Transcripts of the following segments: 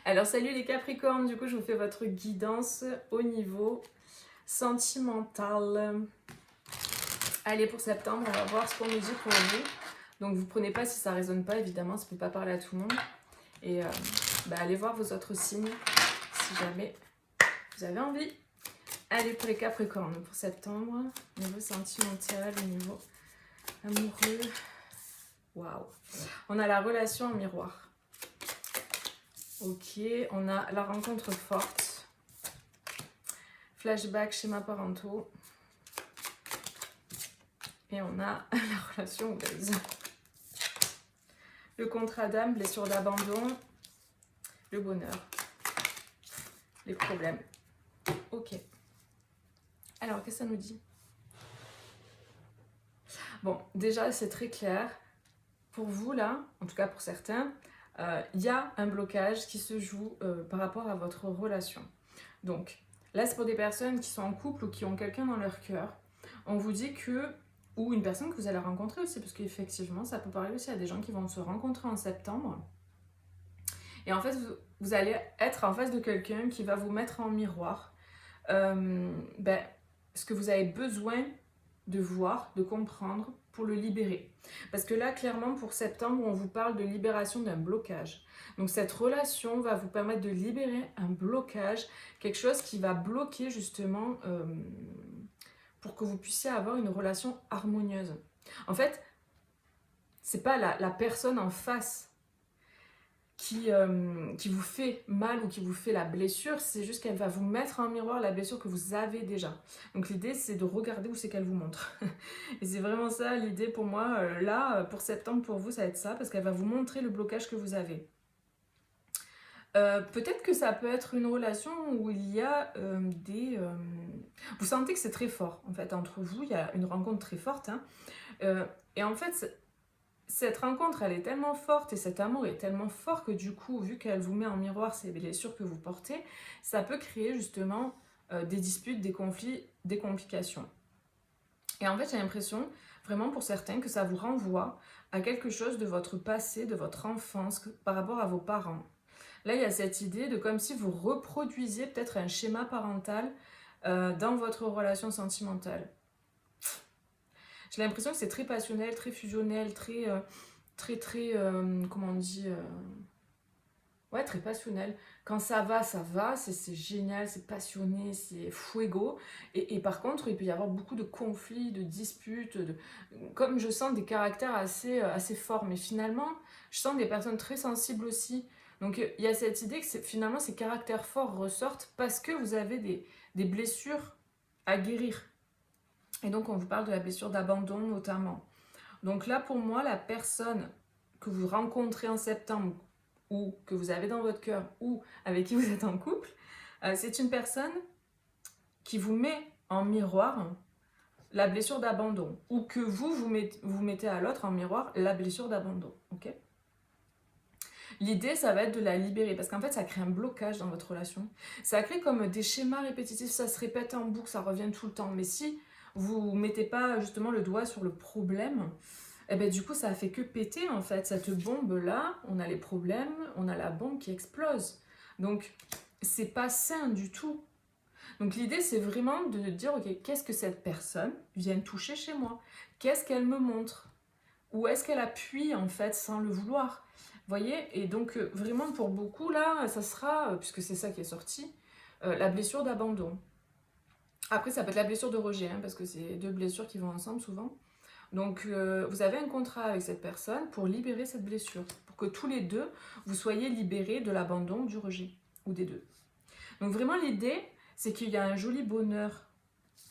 Alors salut les Capricornes, du coup je vous fais votre guidance au niveau sentimental. Allez, pour septembre, on va voir ce qu'on nous dit pour vous. Donc vous prenez pas si ça résonne pas, évidemment, ça peut pas parler à tout le monde. Et allez voir vos autres signes si jamais vous avez envie. Allez, pour les Capricornes, pour septembre, au niveau sentimental, au niveau amoureux. Waouh. On a la relation en miroir. Ok, on a la rencontre forte. Flashback, schéma parentaux. Et on a la relation obèse. Le contrat d'âme, blessure d'abandon. Le bonheur. Les problèmes. Ok. Alors, qu'est-ce que ça nous dit? Bon, déjà, c'est très clair. Pour vous, là, en tout cas pour certains, il y a un blocage qui se joue par rapport à votre relation. Donc, là, c'est pour des personnes qui sont en couple ou qui ont quelqu'un dans leur cœur. On vous dit que, ou une personne que vous allez rencontrer aussi, parce qu'effectivement, ça peut parler aussi à des gens qui vont se rencontrer en septembre. Et en fait, vous allez être en face de quelqu'un qui va vous mettre en miroir ce que vous avez besoin de voir, de comprendre pour le libérer. Parce que là, clairement, pour septembre, on vous parle de libération d'un blocage. Donc cette relation va vous permettre de libérer un blocage, quelque chose qui va bloquer justement pour que vous puissiez avoir une relation harmonieuse. En fait, c'est pas la personne en face qui vous fait mal ou qui vous fait la blessure, c'est juste qu'elle va vous mettre en miroir la blessure que vous avez déjà. Donc l'idée, c'est de regarder où c'est qu'elle vous montre. Et c'est vraiment ça l'idée pour moi. Là, pour septembre, pour vous, ça va être ça, parce qu'elle va vous montrer le blocage que vous avez. Peut-être que ça peut être une relation où il y a vous sentez que c'est très fort, en fait, entre vous, il y a une rencontre très forte. Hein. Et en fait, cette rencontre, elle est tellement forte et cet amour est tellement fort que du coup, vu qu'elle vous met en miroir ces blessures que vous portez, ça peut créer justement des disputes, des conflits, des complications. Et en fait, j'ai l'impression, vraiment pour certains, que ça vous renvoie à quelque chose de votre passé, de votre enfance, par rapport à vos parents. Là, il y a cette idée de comme si vous reproduisiez peut-être un schéma parental dans votre relation sentimentale. J'ai l'impression que c'est très passionnel, très fusionnel, très, comment on dit, ouais, très passionnel. Quand ça va, c'est génial, c'est passionné, c'est fuego. Et par contre, il peut y avoir beaucoup de conflits, de disputes, comme je sens des caractères assez forts. Mais finalement, je sens des personnes très sensibles aussi. Donc il y a cette idée que finalement ces caractères forts ressortent parce que vous avez des blessures à guérir. Et donc on vous parle de la blessure d'abandon notamment. Donc là pour moi, la personne que vous rencontrez en septembre ou que vous avez dans votre cœur ou avec qui vous êtes en couple, c'est une personne qui vous met en miroir la blessure d'abandon ou que vous mettez à l'autre en miroir la blessure d'abandon. Ok ? L'idée, ça va être de la libérer parce qu'en fait, ça crée un blocage dans votre relation. Ça crée comme des schémas répétitifs, ça se répète en boucle, ça revient tout le temps. Mais si vous ne mettez pas justement le doigt sur le problème, et ben du coup, ça a fait que péter en fait. Cette bombe-là, on a les problèmes, on a la bombe qui explose. Donc, c'est pas sain du tout. Donc, l'idée, c'est vraiment de dire, ok, qu'est-ce que cette personne vient toucher chez moi? Qu'est-ce qu'elle me montre? Où est-ce qu'elle appuie en fait sans le vouloir? Voyez, et donc vraiment pour beaucoup là, ça sera, puisque c'est ça qui est sorti, la blessure d'abandon. Après ça peut être la blessure de rejet, hein, parce que c'est deux blessures qui vont ensemble souvent. Donc vous avez un contrat avec cette personne pour libérer cette blessure, pour que tous les deux, vous soyez libérés de l'abandon, du rejet, ou des deux. Donc vraiment l'idée, c'est qu'il y a un joli bonheur,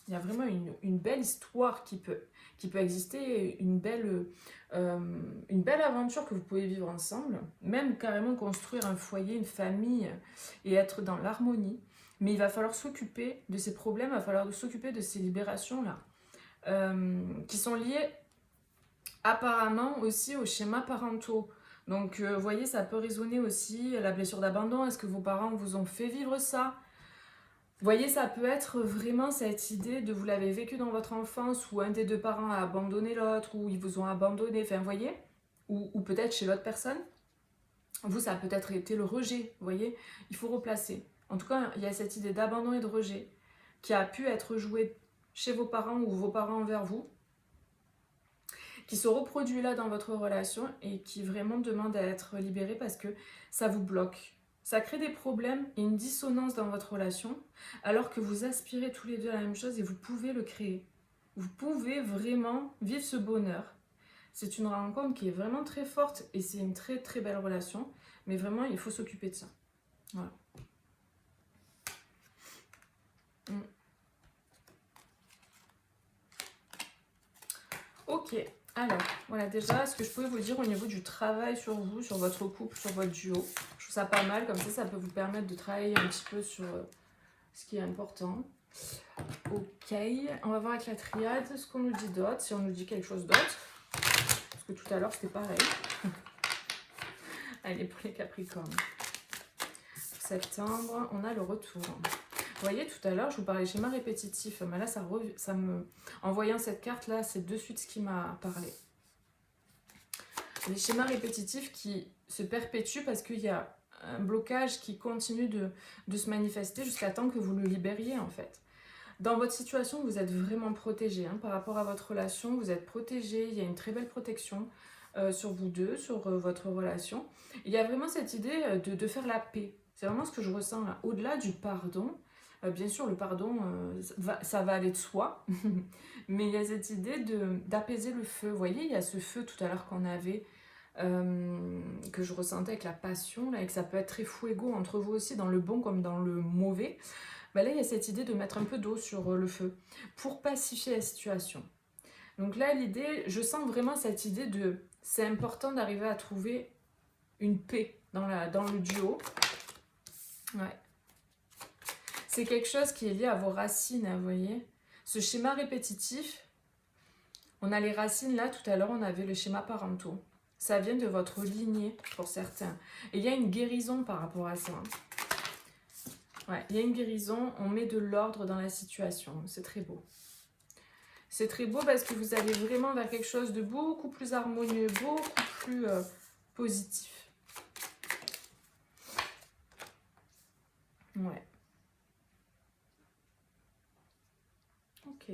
il y a vraiment une belle histoire qui peut exister, une belle aventure que vous pouvez vivre ensemble, même carrément construire un foyer, une famille et être dans l'harmonie. Mais il va falloir s'occuper de ces problèmes, il va falloir s'occuper de ces libérations-là, qui sont liées apparemment aussi aux schémas parentaux. Donc, vous voyez, ça peut résonner aussi la blessure d'abandon. Est-ce que vos parents vous ont fait vivre ça ? Vous voyez, ça peut être vraiment cette idée de vous l'avez vécu dans votre enfance où un des deux parents a abandonné l'autre, ou ils vous ont abandonné, enfin, vous voyez, ou peut-être chez l'autre personne. Vous, ça a peut-être été le rejet, vous voyez. Il faut replacer. En tout cas, il y a cette idée d'abandon et de rejet qui a pu être jouée chez vos parents ou vos parents envers vous, qui se reproduit là dans votre relation et qui vraiment demande à être libéré parce que ça vous bloque. Ça crée des problèmes et une dissonance dans votre relation alors que vous aspirez tous les deux à la même chose et vous pouvez le créer. Vous pouvez vraiment vivre ce bonheur. C'est une rencontre qui est vraiment très forte et c'est une très très belle relation. Mais vraiment, il faut s'occuper de ça. Voilà. Ok, alors, voilà déjà ce que je pouvais vous dire au niveau du travail sur vous, sur votre couple, sur votre duo. Je trouve ça pas mal, comme ça peut vous permettre de travailler un petit peu sur ce qui est important. Ok, on va voir avec la triade ce qu'on nous dit d'autre, si on nous dit quelque chose d'autre. Parce que tout à l'heure c'était pareil. Allez, pour les Capricornes. Septembre, on a le retour. Vous voyez, tout à l'heure, je vous parlais schéma répétitif. Mais là, ça me... En voyant cette carte-là, c'est de suite ce qui m'a parlé. Les schémas répétitifs qui se perpétuent parce qu'il y a un blocage qui continue de se manifester jusqu'à temps que vous le libériez, en fait. Dans votre situation, vous êtes vraiment protégé. Par rapport à votre relation, vous êtes protégé. Il y a une très belle protection sur vous deux, sur votre relation. Il y a vraiment cette idée de faire la paix. C'est vraiment ce que je ressens là. Au-delà du pardon, bien sûr, le pardon, ça va aller de soi. Mais il y a cette idée d'apaiser le feu. Vous voyez, il y a ce feu tout à l'heure qu'on avait, que je ressentais avec la passion, là, et que ça peut être très fouego entre vous aussi, dans le bon comme dans le mauvais. Là, il y a cette idée de mettre un peu d'eau sur le feu pour pacifier la situation. Donc là, l'idée, je sens vraiment cette idée de... C'est important d'arriver à trouver une paix dans le duo. Ouais. C'est quelque chose qui est lié à vos racines, vous voyez. Ce schéma répétitif, on a les racines là, tout à l'heure, on avait le schéma parentaux. Ça vient de votre lignée, pour certains. Et il y a une guérison par rapport à ça. Ouais, il y a une guérison, on met de l'ordre dans la situation. C'est très beau. C'est très beau parce que vous allez vraiment vers quelque chose de beaucoup plus harmonieux, beaucoup plus positif. Ouais. Ok.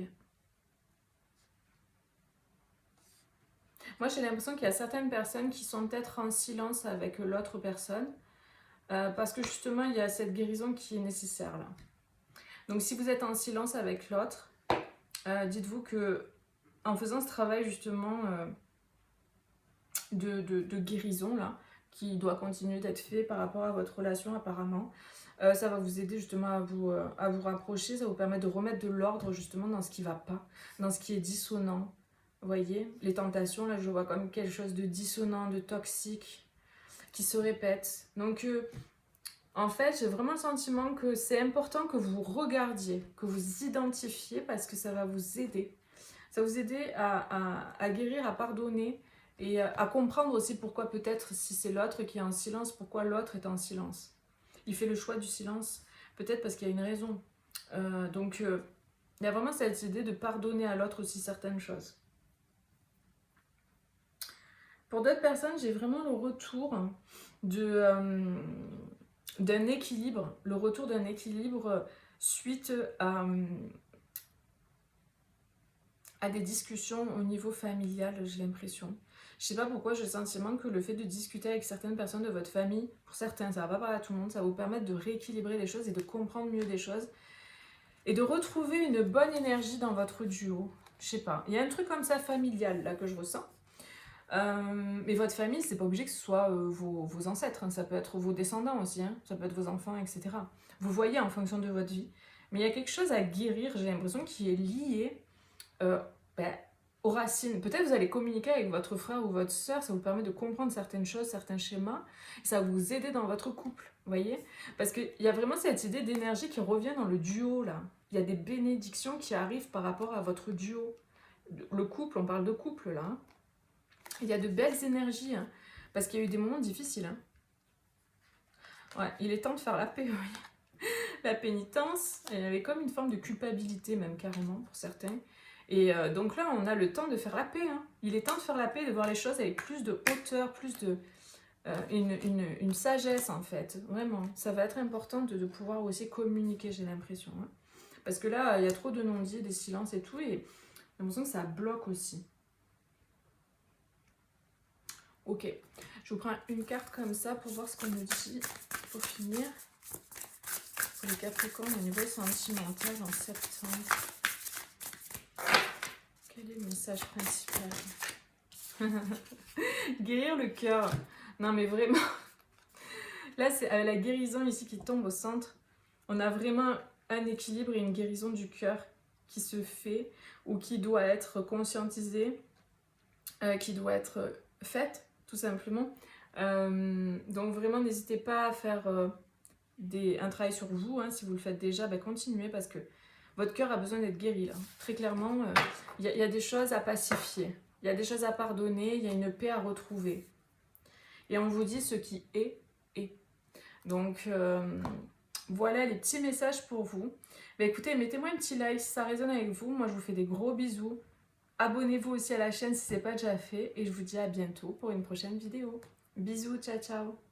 Moi, j'ai l'impression qu'il y a certaines personnes qui sont peut-être en silence avec l'autre personne parce que justement, il y a cette guérison qui est nécessaire là. Donc, si vous êtes en silence avec l'autre, dites-vous que en faisant ce travail justement de guérison là, qui doit continuer d'être fait par rapport à votre relation apparemment, ça va vous aider justement à vous rapprocher, ça va vous permettre de remettre de l'ordre justement dans ce qui ne va pas, dans ce qui est dissonant. Vous voyez, les tentations, là je vois comme quelque chose de dissonant, de toxique, qui se répète. Donc en fait, j'ai vraiment le sentiment que c'est important que vous regardiez, que vous identifiez parce que ça va vous aider. Ça va vous aider à guérir, à pardonner et à comprendre aussi pourquoi peut-être si c'est l'autre qui est en silence, pourquoi l'autre est en silence. Il fait le choix du silence, peut-être parce qu'il y a une raison. Donc il y a vraiment cette idée de pardonner à l'autre aussi certaines choses. Pour d'autres personnes, j'ai vraiment le retour d'un équilibre, le retour d'un équilibre suite à des discussions au niveau familial, j'ai l'impression. Je sais pas pourquoi, j'ai le sentiment que le fait de discuter avec certaines personnes de votre famille, pour certains, ça va pas parler à tout le monde, ça va vous permettre de rééquilibrer les choses et de comprendre mieux des choses et de retrouver une bonne énergie dans votre duo. Je sais pas, il y a un truc comme ça familial là que je ressens. Mais votre famille, c'est pas obligé que ce soit vos ancêtres, ça peut être vos descendants aussi, ça peut être vos enfants, etc. Vous voyez en fonction de votre vie. Mais il y a quelque chose à guérir, j'ai l'impression, qui est lié aux racines. Peut-être vous allez communiquer avec votre frère ou votre soeur, ça vous permet de comprendre certaines choses, certains schémas, ça va vous aider dans votre couple, vous voyez. Parce qu'il y a vraiment cette idée d'énergie qui revient dans le duo, là. Il y a des bénédictions qui arrivent par rapport à votre duo. Le couple, on parle de couple, là. Il y a de belles énergies, parce qu'il y a eu des moments difficiles. Ouais, il est temps de faire la paix, oui. La pénitence, elle avait comme une forme de culpabilité, même carrément, pour certains. Et donc là, on a le temps de faire la paix. Il est temps de faire la paix, de voir les choses avec plus de hauteur, plus de une sagesse en fait, vraiment. Ça va être important de pouvoir aussi communiquer, j'ai l'impression. Hein. Parce que là, il y a trop de non-dits, des silences et tout, et j'ai l'impression que ça bloque aussi. Ok, je vous prends une carte comme ça pour voir ce qu'on me dit pour finir. Pour les Capricornes au niveau sentimental en septembre. Quel est le message principal? Guérir le cœur. Non mais vraiment, là c'est la guérison ici qui tombe au centre. On a vraiment un équilibre et une guérison du cœur qui se fait ou qui doit être conscientisée, qui doit être faite tout simplement. Donc vraiment n'hésitez pas à faire un travail sur vous. Hein. Si vous le faites déjà, continuez parce que votre cœur a besoin d'être guéri. Là. Très clairement, il y a des choses à pacifier. Il y a des choses à pardonner, il y a une paix à retrouver. Et on vous dit ce qui est, est. Donc, voilà les petits messages pour vous. Écoutez, mettez-moi un petit like si ça résonne avec vous. Moi, je vous fais des gros bisous. Abonnez-vous aussi à la chaîne si ce n'est pas déjà fait. Et je vous dis à bientôt pour une prochaine vidéo. Bisous, ciao, ciao.